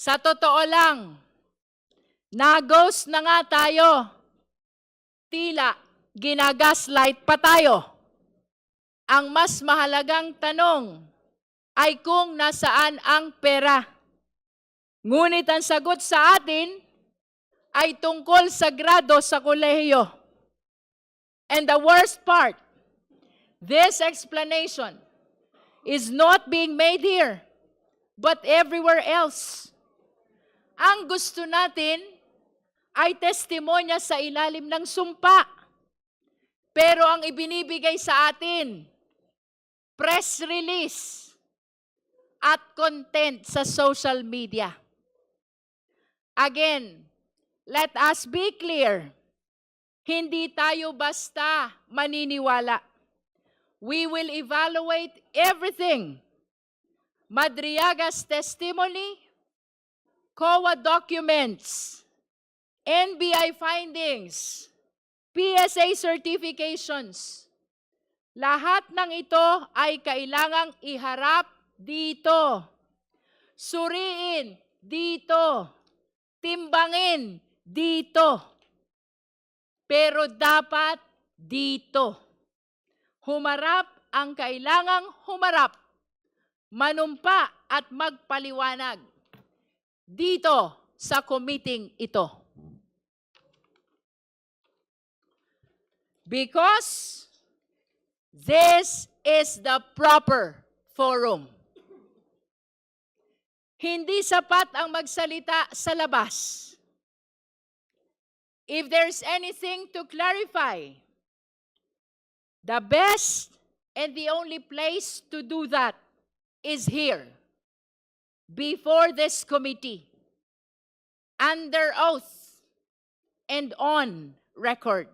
Sa totoo lang, nagos na nga tayo. Tila ginagaslight pa tayo. Ang mas mahalagang tanong ay kung nasaan ang pera. Ngunit ang sagot sa atin ay tungkol sa grado sa kolehiyo. And the worst part, this explanation is not being made here, but everywhere else. Ang gusto natin ay testimonya sa ilalim ng sumpa. Pero ang ibinibigay sa atin, press release at content sa social media. Again, let us be clear. Hindi tayo basta maniniwala. We will evaluate everything. Madriaga's testimony, COA documents, NBI findings, PSA certifications. Lahat ng ito ay kailangang iharap dito. Suriin dito. Timbangin dito. Pero dapat dito. Humarap ang kailangang humarap. Manumpa at magpaliwanag. Dito sa committee ito. Because this is the proper forum. Hindi sapat ang magsalita sa labas. If there's anything to clarify, the best and the only place to do that is here, before this committee, under oath and on record.